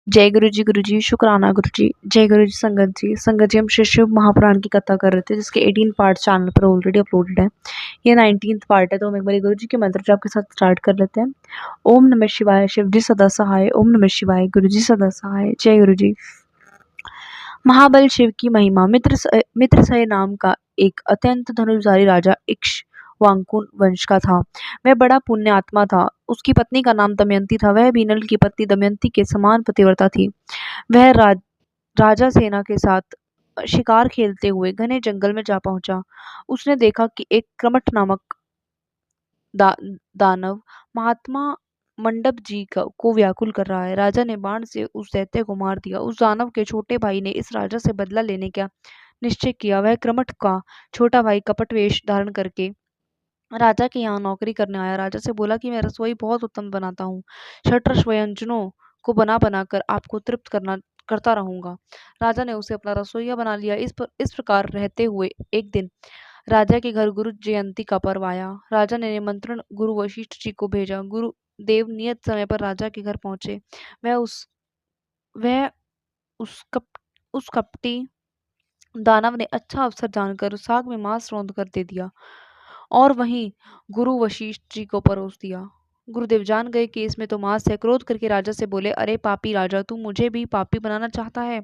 जय गुरु जी, शुक्राना गुरु जी। जय गुरु जी संगत जी। संगत जी, हम श्री शिव महापुराण की कथा कर रहे थे, जिसके 18 पार्ट चैनल पर ऑलरेडी अपलोडेड है। ये 19th पार्ट है, तो हम एक बार गुरु जी के मंत्र जाप के साथ स्टार्ट कर लेते हैं। ओम नमः शिवाय, शिव जी सदा सहाय। ओम नमः शिवाय, गुरु जी सदा सहाय। जय गुरु जी। महाबल शिव की महिमा। मित्रसय नाम का एक अत्यंत धनुर्धारी राजा इक्ष्वाकुन वंश का था। वह बड़ा पुण्य आत्मा था। उसकी पत्नी का नाम दमयंती था। वह भी नल की पत्नी दमयंती के समान पतिव्रता थी। वह राजा सेना के साथ शिकार खेलते हुए घने जंगल में जा पहुंचा। उसने देखा कि एक क्रमट नामक दानव महात्मा मंडप जी को व्याकुल कर रहा है। राजा ने बाण से उस दैत्य को मार दिया। उस दानव के छोटे भाई ने इस राजा से बदला लेने का निश्चय किया। वह क्रमट का छोटा भाई कपट वेश धारण करके राजा के यहाँ नौकरी करने आया। राजा से बोला कि मैं रसोई बहुत उत्तम बनाता हूँ। षट्रस व्यंजनों को बना बनाकर आपको तृप्त करता रहूंगा। राजा ने उसे अपना रसोइया बना लिया। इस प्रकार रहते हुए एक दिन राजा के घर गुरु जयंती का पर्व आया। राजा ने निमंत्रण गुरु वशिष्ठ जी को भेजा। गुरु देव नियत समय पर राजा के घर पहुंचे। वह उस वह उस कप उस कपटी दानव ने अच्छा अवसर जानकर साग में मांस रौंद कर दे दिया और वहीं गुरु वशिष्ठ जी को परोस दिया। गुरुदेव जान गए कि इसमें तो मांस है। क्रोध करके राजा से बोले, अरे पापी राजा, तू मुझे भी पापी बनाना चाहता है?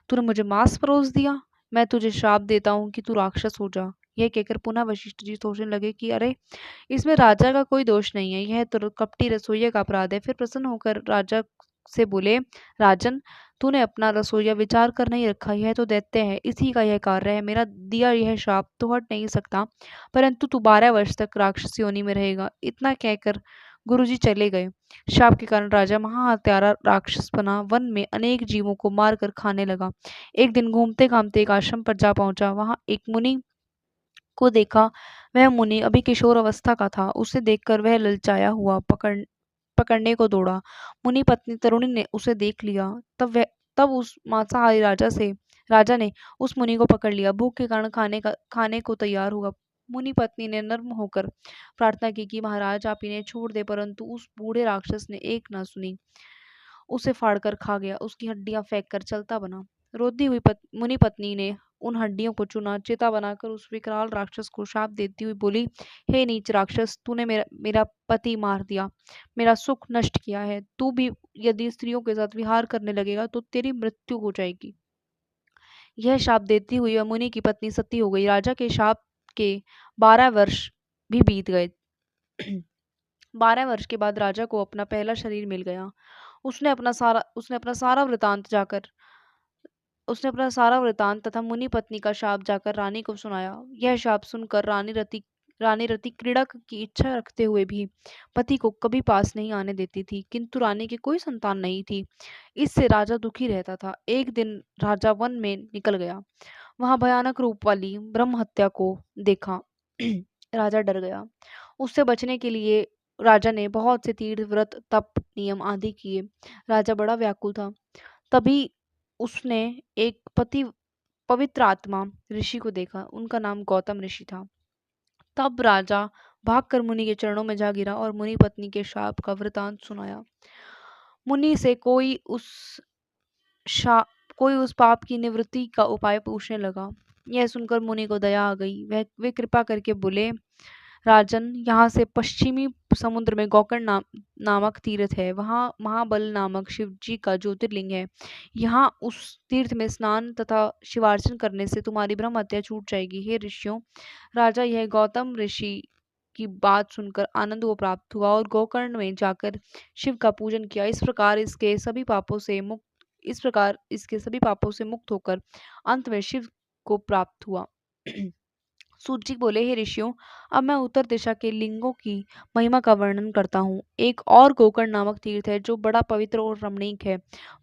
तूने मुझे मांस परोस दिया। मैं तुझे श्राप देता हूँ कि तू राक्षस हो जा। यह कहकर पुनः वशिष्ठ जी सोचने लगे कि अरे, इसमें राजा का कोई दोष नहीं है, यह तो कपटी रसोइया का अपराध है। फिर प्रसन्न होकर राजा से बोले, राजन, तूने अपना रसोइया विचार कर नहीं रखा। यह तो दैत्य है, इसी का यह कार्य है। मेरा दिया यह श्राप तो हट नहीं सकता, परंतु तू 12 वर्ष तक राक्षस योनि में रहेगा। इतना कहकर गुरुजी चले गए। श्राप के कारण राजा महाहत्यारा राक्षस बना वन में अनेक जीवों को मार कर खाने लगा। एक दिन घूमते घामते एक आश्रम पर जा पहुंचा। वहां एक मुनि को देखा। वह मुनि अभी किशोर अवस्था का था। उसे देखकर वह ललचाया हुआ पकड़ने को दौड़ा। मुनि पत्नी तरुणी ने उसे देख लिया। तब उस मांसाहारी राजा ने उस मुनि को पकड़ लिया। भूख के कारण खाने को तैयार हुआ। मुनि पत्नी ने नर्म होकर प्रार्थना की कि महाराज, आप इन्हें छोड़ दे, परंतु उस बूढ़े राक्षस ने एक ना सुनी। उसे फाड़कर खा गया। उसकी हड्डियां फेंक कर चलता बना। रोती हुई मुनि पत्नी ने उन हड्डियों को चुना, चिता बनाकर उस विकराल राक्षस को शाप देती हुई बोली, हे नीच राक्षस, तूने मेरा पति मार दिया, मेरा सुख नष्ट किया है। तू भी यदि स्त्रियों के साथ विहार करने लगेगा तो तेरी मृत्यु हो जाएगी। यह शाप देती हुई वह मुनि की पत्नी सती हो गई। राजा के शाप के 12 वर्ष भी बीत गए। 12 वर्ष के बाद राजा को अपना पहला शरीर मिल गया। उसने अपना सारा वृतांत तथा मुनि पत्नी का शाप जाकर रानी को सुनाया। यह शाप सुनकर रानी रति क्रीड़ा की इच्छा रखते हुए भी पति को कभी पास नहीं आने देती थी, किंतु रानी की कोई संतान नहीं थी। इससे राजा दुखी रहता था। एक दिन राजा वन में निकल गया। वहां भयानक रूप वाली ब्रह्म हत्या को देखा। राजा डर गया। उससे बचने के लिए राजा ने बहुत से तीर्थ, व्रत, तप, नियम आदि किए। राजा बड़ा व्याकुल था। तभी उसने एक पवित्र आत्मा ऋषि को देखा। उनका नाम गौतम ऋषि था। तब राजा भागकर मुनि के चरणों में जा गिरा और मुनि पत्नी के शाप का वृतांत सुनाया। मुनि से कोई उस पाप की निवृत्ति का उपाय पूछने लगा। यह सुनकर मुनि को दया आ गई। वे कृपा करके बोले, राजन, यहाँ से पश्चिमी समुद्र में गोकर्ण नामक तीर्थ है। वहाँ महाबल नामक शिव जी का ज्योतिर्लिंग है। यहाँ उस तीर्थ में स्नान तथा शिवार्चन करने से तुम्हारी ब्रह्म हत्या छूट जाएगी। हे ऋषियों, राजा यह गौतम ऋषि की बात सुनकर आनंद को प्राप्त हुआ और गोकर्ण में जाकर शिव का पूजन किया। इस प्रकार इसके सभी पापों से मुक्त होकर अंत में शिव को प्राप्त हुआ। सूत जी बोले, हे ऋषियों, अब मैं उत्तर दिशा के लिंगों की महिमा का वर्णन करता हूँ। एक और गोकर्ण नामक तीर्थ है जो बड़ा पवित्र और रमणीक है।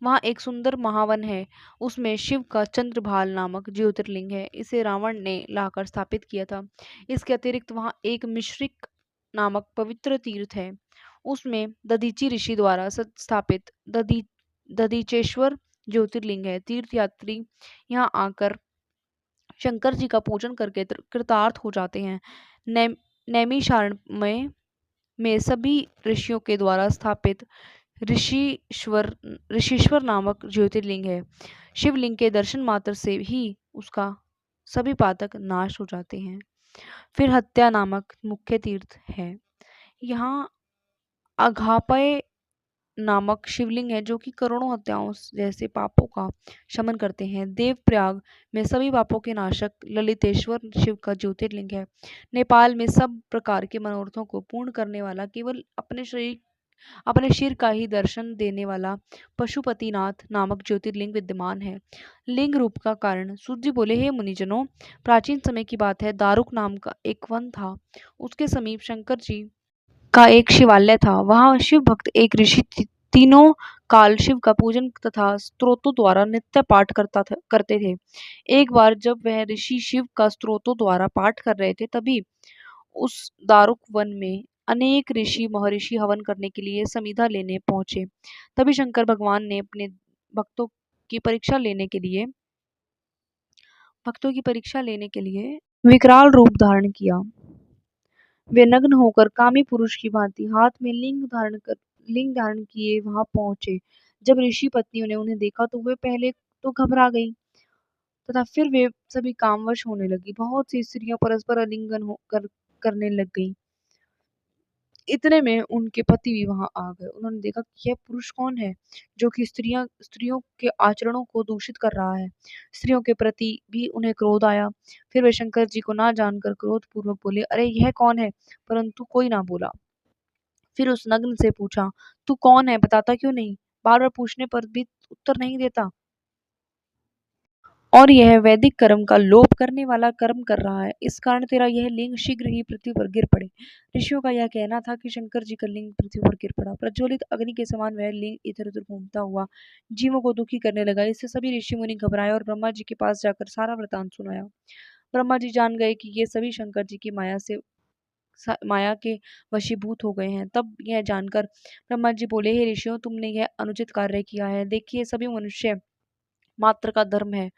वहाँ एक सुंदर महावन है। उसमें शिव का चंद्रभाल नामक ज्योतिर्लिंग है। इसे रावण ने लाकर स्थापित किया था। इसके अतिरिक्त वहाँ एक मिश्रिक नामक पवित्र तीर्थ है। उसमें दधीची ऋषि द्वारा स्थापित दधीचेश्वर ज्योतिर्लिंग है। तीर्थयात्री यहाँ आकर शंकर जी का पूजन करके कृतार्थ हो जाते हैं। नैमिषारण्य में सभी ऋषियों के द्वारा स्थापित ऋषिश्वर ऋषिश्वर नामक ज्योतिर्लिंग है। शिवलिंग के दर्शन मात्र से ही उसका सभी पातक नाश हो जाते हैं। फिर हत्या नामक मुख्य तीर्थ है। यहाँ अघापय नामक शिवलिंग है जो कि करोड़ों हत्याओं जैसे पापों का शमन करते हैं। देवप्रयाग में सभी पापों के नाशक ललितेश्वर शिव का ज्योतिर्लिंग है। नेपाल में सब प्रकार के मनोरथों को पूर्ण करने वाला, केवल अपने सिर का ही दर्शन देने वाला पशुपतिनाथ नामक ज्योतिर्लिंग विद्यमान है। लिंग रूप का कारण सूत जी बोले, हे मुनिजनों, प्राचीन समय की बात है, दारुक नाम का एक वन था। उसके समीप शंकर जी का एक शिवालय था। वहां शिव भक्त एक ऋषि तीनों काल शिव का पूजन तथा स्तोत्रों द्वारा नित्य पाठ करते थे। एक बार जब वह ऋषि शिव का स्तोत्रों द्वारा पाठ कर रहे थे, तभी उस दारुक वन में अनेक ऋषि महर्षि हवन करने के लिए समिधा लेने पहुंचे। तभी शंकर भगवान ने अपने भक्तों की परीक्षा लेने के लिए विकराल रूप धारण किया। वे नग्न होकर कामी पुरुष की भांति हाथ में लिंग धारण किए वहां पहुंचे। जब ऋषि पत्नियों ने उन्हें देखा तो वे पहले तो घबरा गईं, तथा फिर वे सभी कामवश होने लगी। बहुत सी स्त्रियां परस्पर करने लग गईं। इतने में उनके पति भी वहां आ गए। उन्होंने देखा कि यह पुरुष कौन है जो कि स्त्रियों के आचरणों को दूषित कर रहा है। स्त्रियों के प्रति भी उन्हें क्रोध आया। फिर वे शंकर जी को ना जानकर क्रोध पूर्वक बोले, अरे यह कौन है? परंतु कोई ना बोला। फिर उस नग्न से पूछा, तू कौन है, बताता क्यों नहीं? बार बार पूछने पर भी उत्तर नहीं देता, और यह वैदिक कर्म का लोप करने वाला कर्म कर रहा है। इस कारण तेरा यह लिंग शीघ्र ही पृथ्वी पर गिर पड़े। ऋषियों का यह कहना था कि शंकर जी का लिंग पृथ्वी पर गिर पड़ा। प्रज्वलित अग्नि के समान वह लिंग इधर उधर घूमता हुआ जीवों को दुखी करने लगा। इससे सभी ऋषि मुनि घबराए और ब्रह्मा जी के पास जाकर सारा वृतांत सुनाया। ब्रह्मा जी जान गए कि ये सभी शंकर जी की माया के वशीभूत हो गए हैं। तब यह जानकर ब्रह्मा जी बोले, हे ऋषियों, तुमने यह अनुचित कार्य किया है। देखिए, सभी मनुष्य मात्र का धर्म है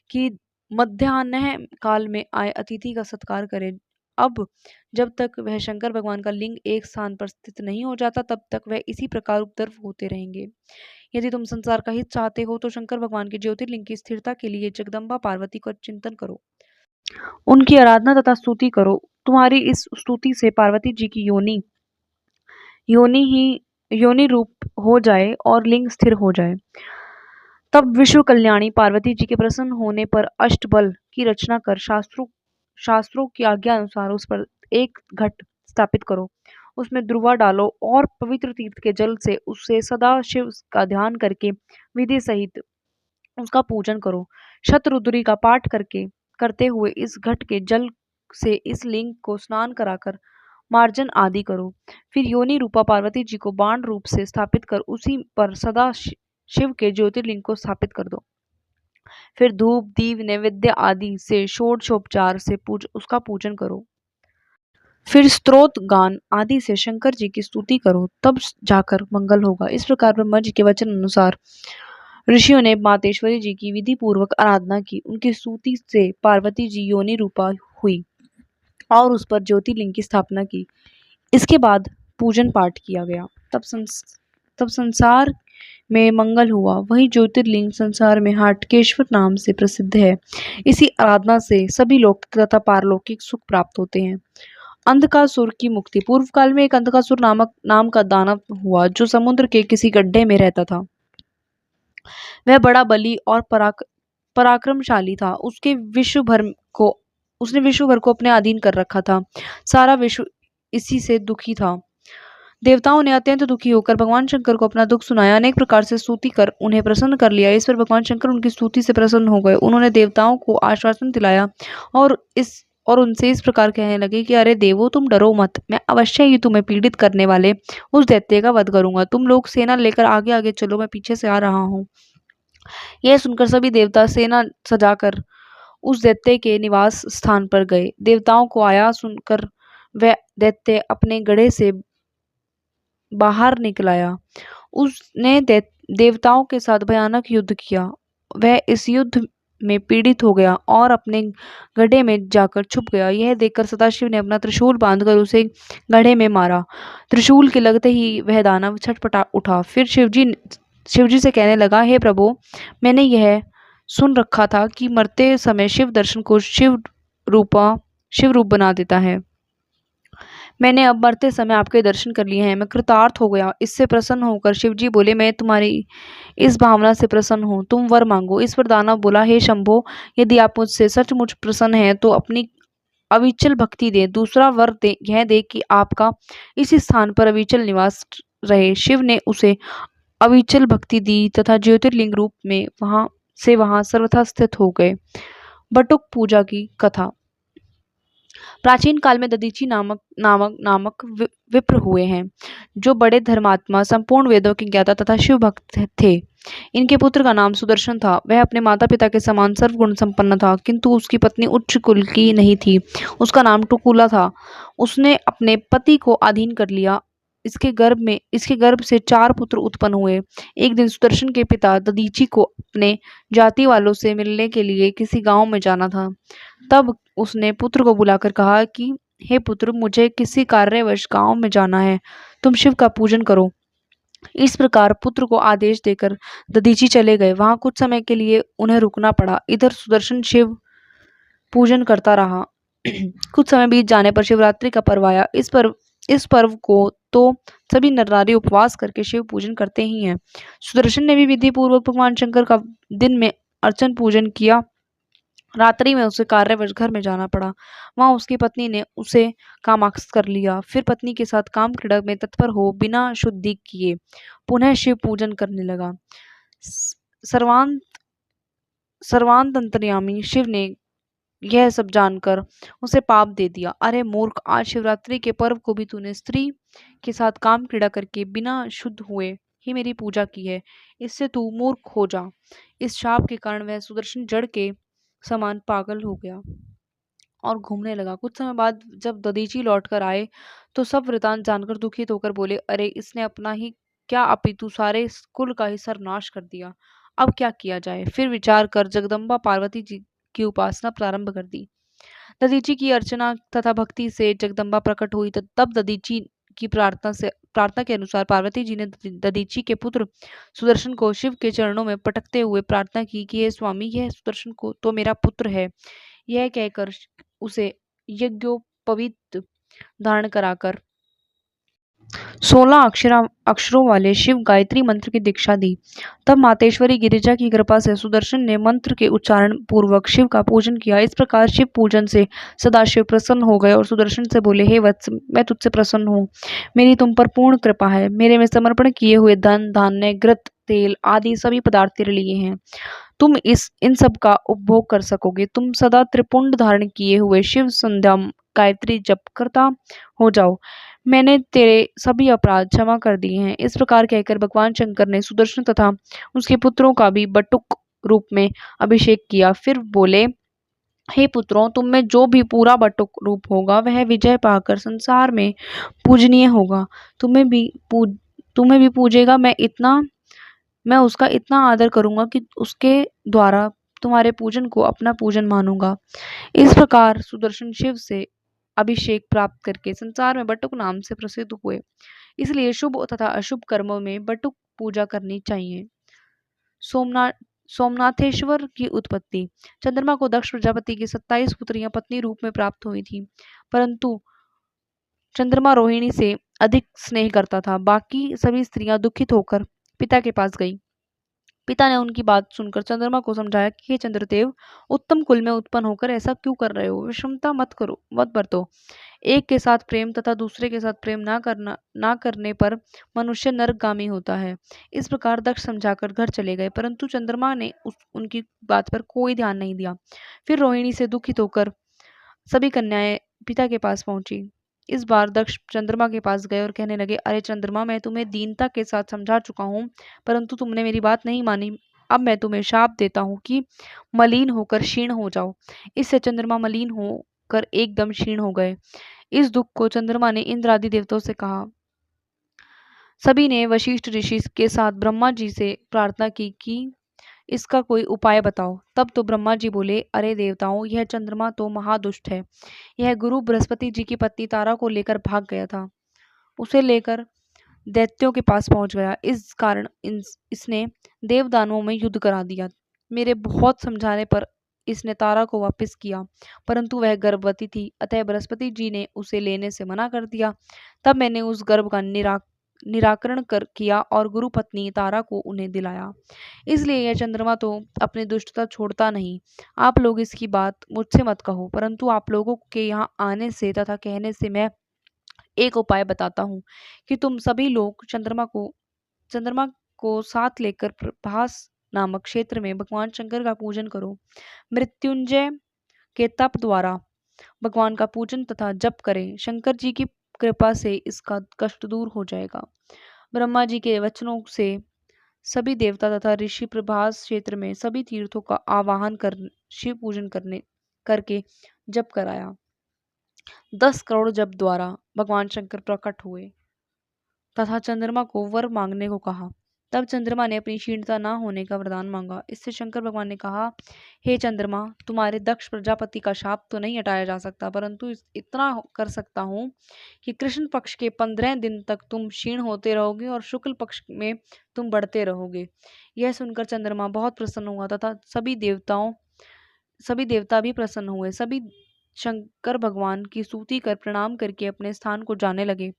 कि मध्याह्न काल में आए अतिथि का सत्कार करें। अब जब तक वह शंकर भगवान का लिंग एक स्थान पर स्थित नहीं हो जाता, तब तक वह इसी प्रकार उपद्रव होते रहेंगे। यदि तुम संसार का हित चाहते हो तो शंकर भगवान के ज्योतिर्लिंग की स्थिरता के लिए जगदम्बा पार्वती का चिंतन करो, उनकी आराधना तथा स्तुति करो। तुम्हारी इस स्तुति से पार्वती जी की योनि रूप हो जाए और लिंग स्थिर हो जाए। तब विश्व कल्याणी पार्वती जी के प्रसन्न होने पर अष्टबल की रचना कर शास्त्रों की आज्ञा अनुसार उस पर एक घट स्थापित करो। उसमें ध्रुवा डालो और पवित्र तीर्थ के जल से उससे सदा शिव का ध्यान करके विधि सहित उसका पूजन करो। शतरुद्री का पाठ करते हुए इस घट के जल से इस लिंग को स्नान कराकर मार्जन आदि करो। फिर योनि रूपा पार्वती जी को बाण रूप से स्थापित कर उसी पर सदा शिव के ज्योतिर्लिंग को स्थापित कर दो। फिर धूप दीप नैवेद्य आदि से षोडशोपचार से उसका पूजन करो। फिर स्तोत्र गान आदि से शंकर जी की स्तुति करो, तब जाकर मंगल होगा। इस प्रकार ब्रह्मा जी के वचन अनुसार ऋषियों ने मातेश्वरी जी की विधि पूर्वक आराधना की। उनकी स्तुति से पार्वती जी योनि रूपा हुई और उस पर ज्योतिर्लिंग की स्थापना की। इसके बाद पूजन पाठ किया गया। तब संसार में मंगल हुआ। वही ज्योतिर्लिंग संसार में हाटकेश्वर नाम से प्रसिद्ध है। इसी आराधना से सभी लौकिक तथा पारलौकिक सुख प्राप्त होते हैं। अंधकासुर की मुक्ति। पूर्व काल में एक अंधकासुर नाम का दानव हुआ जो समुद्र के किसी गड्ढे में रहता था। वह बड़ा बली और पराक्रमशाली था। उसने विश्व भर को अपने अधीन कर रखा था। सारा विश्व इसी से दुखी था। देवताओं ने अत्यंत दुखी होकर भगवान शंकर को अपना दुख सुनाया। अनेक प्रकार से स्तुति कर उन्हें प्रसन्न कर लिया। इस पर भगवान शंकर उनकी स्तुति से प्रसन्न हो गए। उन्होंने देवताओं को आश्वासन दिलाया और उनसे इस प्रकार कहने लगे कि अरे देवो, तुम डरो मत, मैं अवश्य ही तुम्हें पीड़ित करने वाले उस दैत्य का वध करूंगा। तुम लोग सेना लेकर आगे आगे चलो, मैं पीछे से आ रहा हूँ। यह सुनकर सभी देवता सेना सजाकर उस दैत्य के निवास स्थान पर गए। देवताओं को आया सुनकर वह दैत्य अपने गड्ढे से बाहर निकल आया। उसने देवताओं के साथ भयानक युद्ध किया। वह इस युद्ध में पीड़ित हो गया और अपने गड्ढे में जाकर छुप गया। यह देखकर सदाशिव ने अपना त्रिशूल बांधकर उसे गड्ढे में मारा। त्रिशूल के लगते ही वह दानव छटपटा उठा। फिर शिवजी से कहने लगा, हे प्रभु, मैंने यह सुन रखा था कि मरते समय शिव दर्शन को शिव रूप बना देता है। मैंने अब मरते समय आपके दर्शन कर लिए हैं, मैं कृतार्थ हो गया। इससे प्रसन्न होकर शिवजी बोले, मैं तुम्हारी इस भावना से प्रसन्न हूँ, तुम वर मांगो। इस पर दानव बोला, हे शंभो, यदि आप मुझसे सचमुच प्रसन्न हैं तो अपनी अविचल भक्ति दे। दूसरा वर यह दे कि आपका इसी स्थान पर अविचल निवास रहे। शिव ने उसे अविचल भक्ति दी तथा ज्योतिर्लिंग रूप में वहां सर्वथा स्थित हो गए। बटुक पूजा की कथा। प्राचीन काल में दधीची नामक विप्र हुए हैं, जो बड़े धर्मात्मा, संपूर्ण वेदों के ज्ञाता तथा शिव भक्त थे। इनके पुत्र का नाम सुदर्शन था। वह अपने माता पिता के समान सर्वगुण संपन्न था, किंतु उसकी पत्नी उच्च कुल की नहीं थी। उसका नाम टुकुला था। उसने अपने पति को अधीन कर लिया। इसके गर्भ से 4 पुत्र उत्पन्न हुए। एक दिन सुदर्शन के पिता दधीची को अपने जाति वालों से मिलने के लिए किसी गांव में जाना था। तब उसने पुत्र को बुलाकर कहा कि हे पुत्र, मुझे किसी कार्यवश गांव में जाना है, तुम शिव का पूजन करो। इस प्रकार पुत्र को आदेश देकर दधीची चले गए। वहां कुछ समय के लिए उन्हें रुकना पड़ा। इधर सुदर्शन शिव पूजन करता रहा। कुछ समय बीत जाने पर शिवरात्रि का पर्व आया। इस पर्व को तो सभी नर नारी उपवास करके शिव पूजन करते ही हैं। सुदर्शन ने भी विधि पूर्वक भगवान शंकर का दिन में अर्चन पूजन किया। रात्रि में उसे कार्यवश घर में जाना पड़ा। वहां उसकी पत्नी ने उसे कामाक्षत कर लिया। फिर पत्नी के साथ काम क्रीड़ा में तत्पर हो बिना शुद्धि किए पुनः शिव पूजन करने लगा। सर्वांतर्यामी शिव ने यह सब जानकर उसे पाप दे दिया। अरे मूर्ख, आज शिवरात्रि के पर्व को भी तूने स्त्री के साथ काम क्रीड़ा करके बिना शुद्ध हुए ही मेरी पूजा की है। इससे तू मूर्ख हो जा। इस शाप के कारण वह सुदर्शन जड़ के समान पागल हो गया और घूमने लगा। कुछ समय बाद जब दधीची लौटकर आए तो सब वृतांत जानकर दुखित होकर बोले, अरे इसने अपना ही क्या अपितु सारे कुल का ही सर्वनाश कर दिया। अब क्या किया जाए। फिर विचार कर जगदम्बा पार्वती जी की उपासना प्रारंभ कर दी। दधीची की अर्चना तथा भक्ति से जगदम्बा प्रकट हुई। तब दधीची की प्रार्थना के अनुसार पार्वती जी ने दधीची के पुत्र सुदर्शन को शिव के चरणों में पटकते हुए प्रार्थना की कि हे स्वामी, यह सुदर्शन को तो मेरा पुत्र है। यह कहकर उसे यज्ञोपवीत धारण कराकर 16 अक्षरों वाले शिव गायत्री मंत्र की दीक्षा दी। तब मातेश्वरी गिरिजा की कृपा से सुदर्शन ने मंत्र के उच्चारण पूर्वक शिव का पूजन किया। इस प्रकार शिव पूजन से सदाशिव प्रसन्न हो गए और सुदर्शन से बोले, हे वत्स, मैं तुझसे प्रसन्न हूँ। मेरी तुम पर पूर्ण कृपा है। मेरे में समर्पण किए हुए धन, धान्य, घृत, तेल आदि सभी पदार्थ तेरे लिए हैं। तुम इन सब का उपभोग कर सकोगे। तुम सदा त्रिपुंड धारण किए हुए शिव संध्या गायत्री जप करता हो जाओ। मैंने तेरे सभी अपराध क्षमा कर दिए हैं। इस प्रकार कहकर भगवान शंकर ने सुदर्शन तथा उसके पुत्रों का भी बटुक रूप में अभिषेक किया। फिर बोले, हे पुत्रों, तुम में जो भी पूरा बटुक रूप होगा वह विजय पाकर संसार में पूजनीय होगा। तुम्हें भी पूजेगा। मैं उसका इतना आदर करूंगा कि उसके द्वारा तुम्हारे पूजन को अपना पूजन मानूंगा। इस प्रकार सुदर्शन शिव से अभिषेक प्राप्त करके संसार में बटुक नाम से प्रसिद्ध हुए। इसलिए शुभ तथा अशुभ कर्मों में बटुक पूजा करनी चाहिए। सोमनाथेश्वर की उत्पत्ति। चंद्रमा को दक्ष प्रजापति की 27 पुत्रियां पत्नी रूप में प्राप्त हुई थी, परंतु चंद्रमा रोहिणी से अधिक स्नेह करता था। बाकी सभी स्त्रियां दुखित होकर पिता के पास गई। पिता ने उनकी बात सुनकर चंद्रमा को समझाया कि हे चंद्रदेव, उत्तम कुल में उत्पन्न होकर ऐसा क्यों कर रहे हो। विषमता मत बरतो। एक के साथ प्रेम तथा दूसरे के साथ प्रेम ना करने पर मनुष्य नरकगामी होता है। इस प्रकार दक्ष समझाकर घर चले गए, परंतु चंद्रमा ने उनकी बात पर कोई ध्यान नहीं दिया। फिर रोहिणी से दुखित होकर सभी कन्याएं पिता के पास पहुंची। इस बार दक्ष चंद्रमा के पास गए और कहने लगे, अरे चंद्रमा, मैं तुम्हें दीनता के साथ समझा चुका हूँ, परंतु तुमने मेरी बात नहीं मानी। अब मैं तुम्हें शाप देता हूँ कि मलिन होकर क्षीण हो जाओ। इससे चंद्रमा मलिन होकर एकदम क्षीण हो गए। इस दुख को चंद्रमा ने इंद्र आदि देवताओं से कहा। सभी ने वशिष्ठ ऋषि के साथ ब्रह्मा जी से प्रार्थना की कि इसका कोई उपाय बताओ। तब तो ब्रह्मा जी बोले, अरे देवताओं, यह चंद्रमा तो महादुष्ट है। यह गुरु बृहस्पति जी की पत्नी तारा को लेकर भाग गया था। उसे लेकर दैत्यों के पास पहुंच गया। इस कारण इसने देवदानवों में युद्ध करा दिया। मेरे बहुत समझाने पर इसने तारा को वापस किया, परंतु वह गर्भवती थी, अतः बृहस्पति जी ने उसे लेने से मना कर दिया। तब मैंने उस गर्भ का निराकरण कर किया और गुरु पत्नी तारा को उन्हें दिलाया। इसलिए यह चंद्रमा तो अपनी दुष्टता छोड़ता नहीं। आप लोग इसकी बात मुझसे मत कहो, परंतु आप लोगों के यहाँ आने से तथा कहने से मैं एक उपाय बताता हूँ कि तुम सभी लोग चंद्रमा को साथ लेकर प्रभास नामक क्षेत्र में भगवान शंकर का पूजन करो। मृत्युंजय के तप द्वारा भगवान का पूजन तथा जप करें। शंकर जी की कृपा से इसका कष्ट दूर हो जाएगा। ब्रह्मा जी के वचनों से सभी देवता तथा ऋषि प्रभास क्षेत्र में सभी तीर्थों का आवाहन कर शिव पूजन करके जप कराया। 10 करोड़ जप द्वारा भगवान शंकर प्रकट हुए तथा चंद्रमा को वर मांगने को कहा। तब चंद्रमा ने अपनी क्षीणता न होने का वरदान मांगा। इससे शंकर भगवान ने कहा, हे चंद्रमा, तुम्हारे दक्ष प्रजापति का शाप तो नहीं हटाया जा सकता, परंतु इतना कर सकता हूँ कि कृष्ण पक्ष के 15 दिन तक तुम क्षीण होते रहोगे और शुक्ल पक्ष में तुम बढ़ते रहोगे। यह सुनकर चंद्रमा बहुत प्रसन्न हुआ तथा सभी देवता भी प्रसन्न हुए। सभी शंकर भगवान की स्तुति कर प्रणाम करके अपने स्थान को जाने लगे।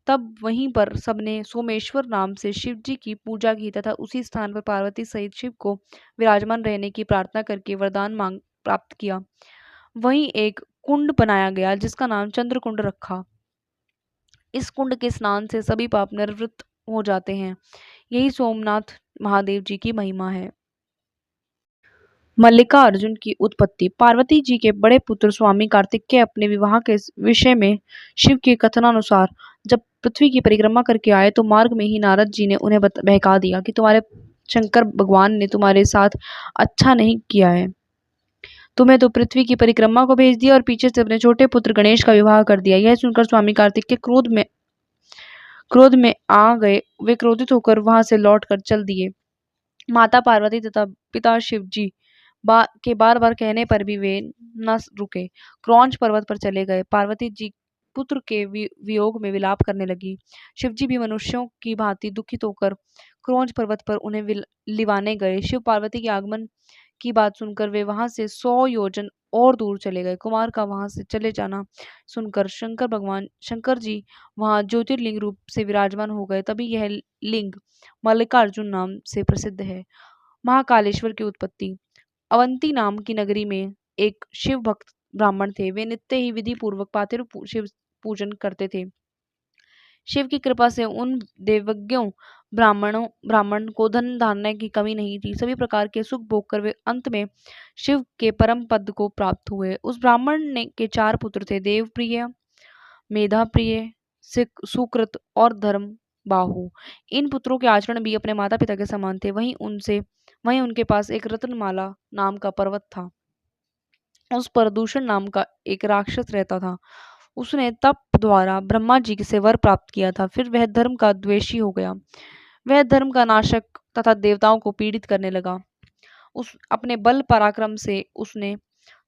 तब वहीं पर सबने सोमेश्वर नाम से शिव जी की पूजा की तथा उसी स्थान पर पार्वती सहित शिव को विराजमान रहने की प्रार्थना करके वरदान मांग प्राप्त किया। वहीं एक कुंड बनाया गया जिसका नाम चंद्रकुंड रखा। इस कुंड के स्नान से सभी पाप निवृत्त हो जाते हैं। यही सोमनाथ महादेव जी की महिमा है। मल्लिका अर्जुन की उत्पत्ति। पार्वती जी के बड़े पुत्र स्वामी कार्तिकेय अपने विवाह के विषय में शिव के कथनानुसार जब पृथ्वी की परिक्रमा करके आए तो मार्ग में ही नारद जी ने उन्हें बहका दिया कि तुम्हारे शंकर भगवान ने तुम्हारे साथ अच्छा नहीं किया है। तुम्हें तो पृथ्वी की परिक्रमा को भेज दिया और पीछे से अपने छोटे पुत्र गणेश का विवाह कर दिया। यह सुनकर स्वामी कार्तिकेय क्रोध में आ गए। वे क्रोधित होकर वहां से लौट कर चल दिए। माता पार्वती तथा पिता शिव जी के बार बार कहने पर भी वे न रुके। क्रौंच पर्वत पर चले गए। पार्वती जी पुत्र के वियोग में विलाप करने लगी। शिव जी भी मनुष्यों की भांति दुखित होकर क्रौंच पर्वत पर उन्हें लिवाने गए। शिव पार्वती के आगमन की बात सुनकर वे वहां से 100 योजन और दूर चले गए। कुमार का वहां से चले जाना सुनकर शंकर जी वहां ज्योतिर्लिंग रूप से विराजमान हो गए। तभी यह लिंग मल्लिकार्जुन नाम से प्रसिद्ध है। महाकालेश्वर की उत्पत्ति। अवंती नाम की नगरी में एक शिव भक्त ब्राह्मण थे। वे नित्य ही विधि पूर्वक पातिर शिव पूजन करते थे। शिव की कृपा से उन देवज्ञों ब्राह्मण को धन धान्य की कमी नहीं थी। सभी प्रकार के सुख भोग कर वे अंत में शिव के परम पद को प्राप्त हुए। उस ब्राह्मण ने के 4 पुत्र थे, देवप्रिय, मेधाप्रिय, सुकृत और धर्म बाहु। इन पुत्रों के आचरण भी अपने माता पिता के समान थे। वहीं उनके पास एक रत्नमाला नाम का पर्वत था। उस पर दूषण नाम का एक राक्षस रहता था। उसने तप द्वारा ब्रह्मा जी से वर प्राप्त किया था। फिर वह धर्म का द्वेषी हो गया। वह धर्म का नाशक तथा देवताओं को पीड़ित करने लगा। उस अपने बल पराक्रम से उसने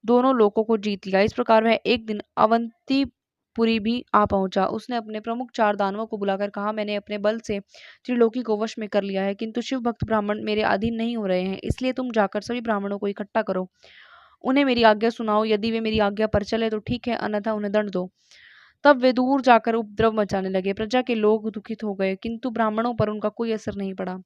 दोनों लोकों को जीत लिया। इस प्रकार वह एक दिन अवंतीपुरी भी आ पहुंचा। उसने अपने प्रमुख 4 दानवों को बुलाकर कहा, मैंने अपने बल से त्रिलोकी को वश में कर लिया है, किंतु शिव भक्त ब्राह्मण मेरे अधीन नहीं हो रहे हैं। इसलिए तुम जाकर सभी ब्राह्मणों को इकट्ठा करो, उन्हें मेरी आज्ञा सुनाओ। यदि वे मेरी आज्ञा पर चले तो ठीक है, अन्यथा उन्हें दंड दो। तब वे दूर जाकर उपद्रव मचाने लगे। प्रजा के लोग दुखित हो गए, किंतु ब्राह्मणों पर उनका कोई असर नहीं पड़ा।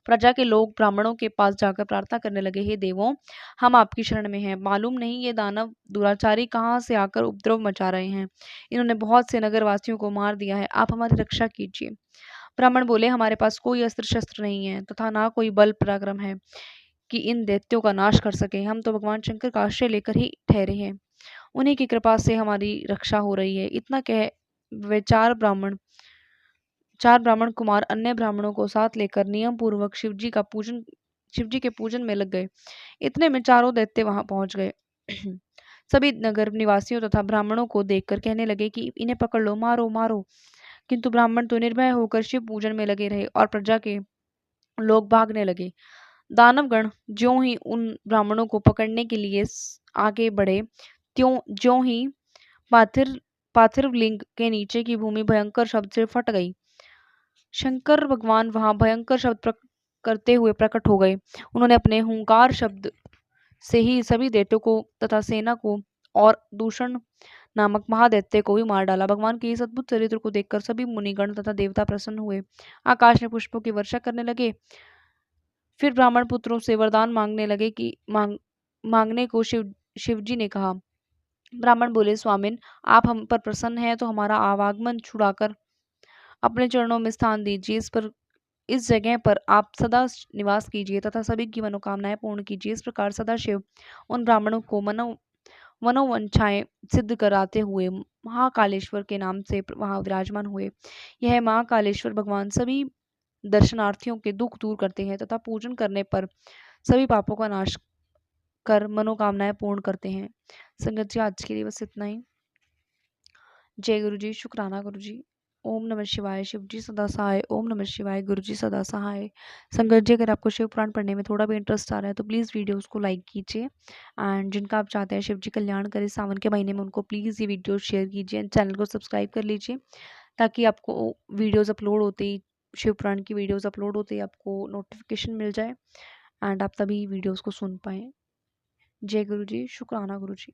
प्रजा के लोग ब्राह्मणों के पास जाकर प्रार्थना करने लगे, हे देवों, हम आपकी शरण में हैं। मालूम नहीं ये दानव दुराचारी कहाँ से आकर उपद्रव मचा रहे हैं। इन्होंने बहुत से नगरवासियों को मार दिया है। आप हमारी रक्षा कीजिए। ब्राह्मण बोले, हमारे पास कोई अस्त्र शस्त्र नहीं है तथा ना कोई बल पराक्रम है कि इन दैत्यों का नाश कर सके। हम तो भगवान शंकर का आश्रय लेकर ही ठहरे हैं। उन्हीं की कृपा से हमारी रक्षा हो रही है। इतना कह वे 4 ब्राह्मण कुमार अन्य ब्राह्मणों को साथ लेकर नियम पूर्वक शिव जी के पूजन में लग गए। इतने में चारों दैत्य वहां पहुंच गए। सभी नगर निवासियों तथा ब्राह्मणों को देखकर कहने लगे कि इन्हें पकड़ लो, मारो मारो। किंतु ब्राह्मण तो निर्भय होकर शिव पूजन में लगे रहे और प्रजा के लोग भागने लगे। दानवगण ज्यों ही उन ब्राह्मणों को पकड़ने के लिए आगे बढ़े, त्यों ज्यों ही पार्थिव लिंग के नीचे की भूमि भयंकर शब्द से फट गई। शंकर भगवान वहां भयंकर शब्द करते हुए प्रकट हो गए। उन्होंने अपने हुंकार शब्द से ही सभी दैत्यों को तथा सेना को और दूषण नामक महादैत्य को भी मार डाला। भगवान के इस अद्भुत चरित्र को देखकर सभी मुनिगण तथा देवता प्रसन्न हुए। आकाश में पुष्पों की वर्षा करने लगे। फिर ब्राह्मण पुत्रों से वरदान मांगने लगे कि मांगने को शिवजी ने कहा। ब्राह्मण बोले, स्वामिन, आप हम पर प्रसन्न हैं तो हमारा आवागमन छुड़ाकर अपने चरणों में स्थान दीजिए। इस जगह पर आप सदा निवास कीजिए तथा सभी की मनोकामनाएं पूर्ण कीजिए। इस प्रकार सदाशिव उन ब्राह्मणों को मनोवांछाएं सिद्ध कराते हुए महाकालेश्वर के नाम से वहां विराजमान हुए। यह महाकालेश्वर भगवान सभी दर्शनार्थियों के दुख दूर करते हैं तथा पूजन करने पर सभी पापों का नाश कर मनोकामनाएं पूर्ण करते हैं। संगत जी, आज के लिए बस इतना ही। जय गुरु जी, शुक्राना गुरु जी। ओम नमः शिवाय। शिव जी सदा सहाय। ओम नमः शिवाय। गुरु जी सदा सहाय। संगत जी, अगर आपको शिव पुराण पढ़ने में थोड़ा भी इंटरेस्ट आ रहा है तो प्लीज़ वीडियोस को लाइक कीजिए, एंड जिनका आप चाहते हैं शिव जी कल्याण करें सावन के महीने में, उनको प्लीज़ ये वीडियो शेयर कीजिए एंड चैनल को सब्सक्राइब कर लीजिए, ताकि आपको वीडियोज़ अपलोड होते ही, शिव पुराण की वीडियोज़ अपलोड होते ही आपको नोटिफिकेशन मिल जाए एंड आप तभी वीडियोज़ को सुन पाएँ। जय गुरु जी, शुक्राना गुरु जी।